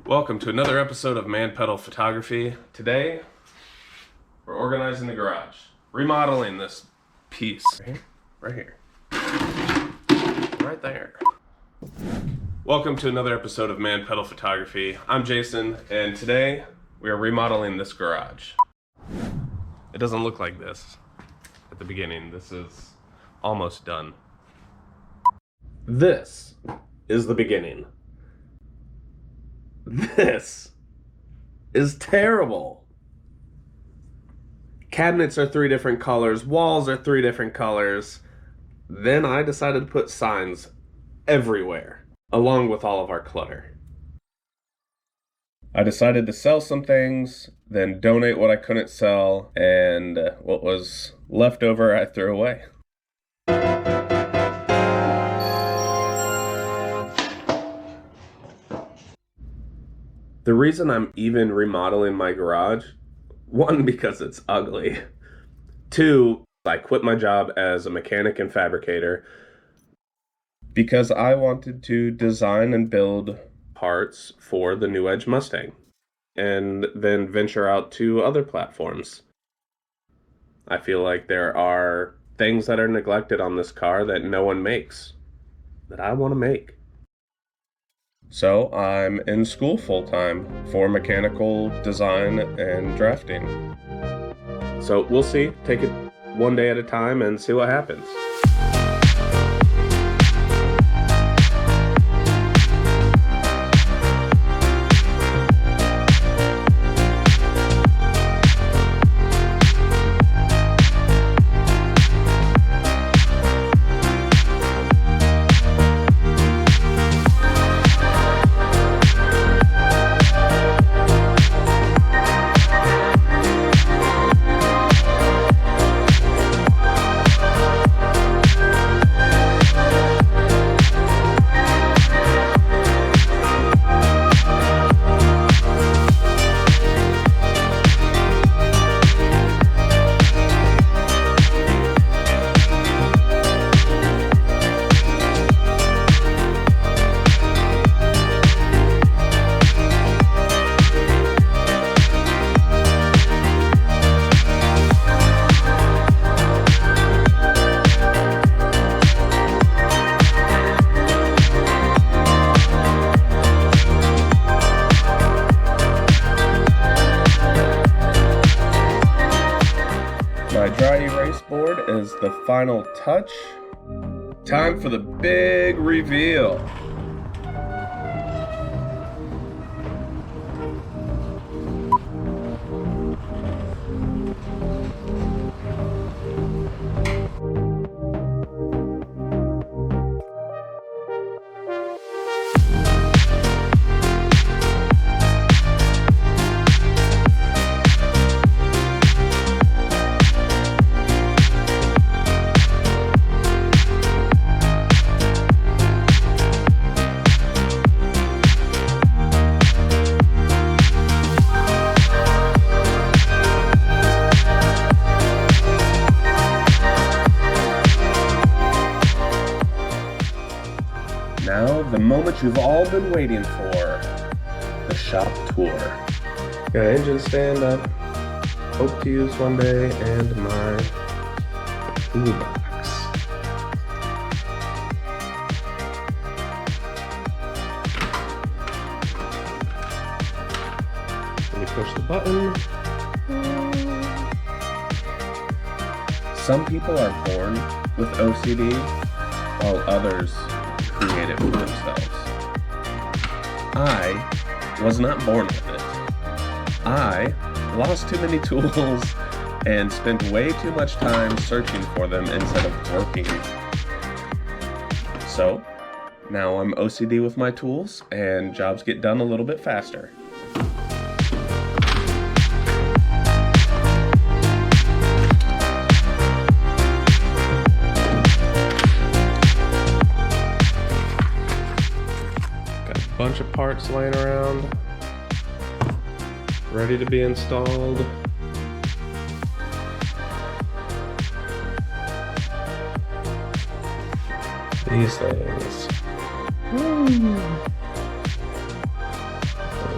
Welcome to another episode of Man Pedal Photography. Today, we're organizing the garage, remodeling this piece. Right here. Right there. Welcome to another episode of Man Pedal Photography. I'm Jason, and today we are remodeling this garage. It doesn't look like this at the beginning. This is almost done. This is the beginning. This is terrible. Cabinets are 3 different colors, walls are 3 different colors. Then I decided to put signs everywhere, along with all of our clutter. I decided to sell some things, then donate what I couldn't sell, and what was left over I threw away. The reason I'm even remodeling my garage, 1, because it's ugly. 2, I quit my job as a mechanic and fabricator because I wanted to design and build parts for the New Edge Mustang and then venture out to other platforms. I feel like there are things that are neglected on this car that no one makes, that I want to make. So I'm in school full-time for mechanical design and drafting. So we'll see, take it one day at a time and see what happens. My dry erase board is the final touch. Time for the big reveal. Now, the moment you've all been waiting for, the shop tour. Got an engine stand up, hope to use one day, and my toolbox. Let me push the button. Some people are born with OCD, while others create it for themselves. I was not born with it. I lost too many tools and spent way too much time searching for them instead of working. So now I'm OCD with my tools and jobs get done a little bit faster. Bunch of parts laying around, ready to be installed. These things.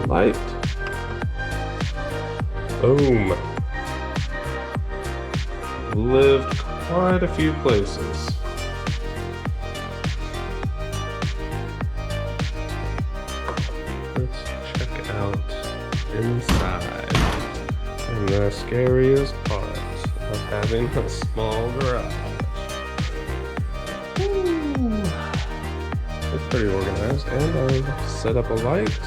light. Boom. Lived quite a few places. Let's check out inside. And the scariest part of having a small garage. Woo. It's pretty organized, and I've set up a light.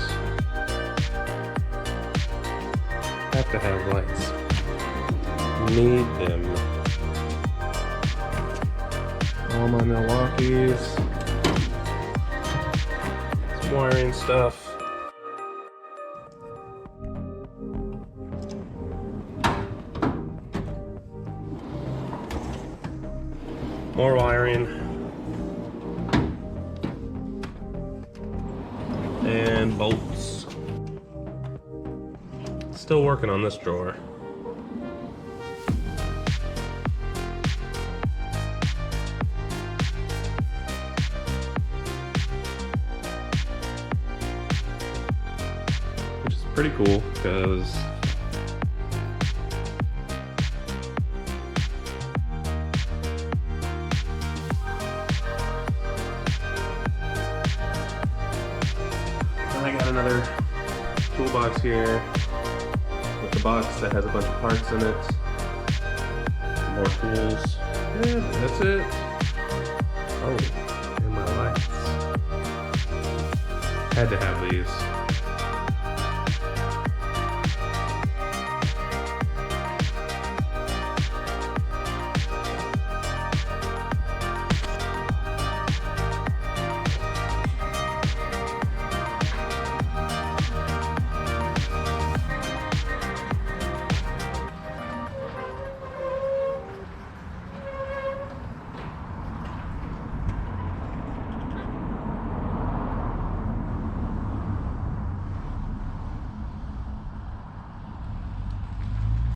Have to have lights. Need them. All my Milwaukee's. Some wiring stuff. More wiring. And bolts. Still working on this drawer. Which is pretty cool because I got another toolbox here with the box that has a bunch of parts in it. More tools. And that's it. Oh, and my lights. Had to have these.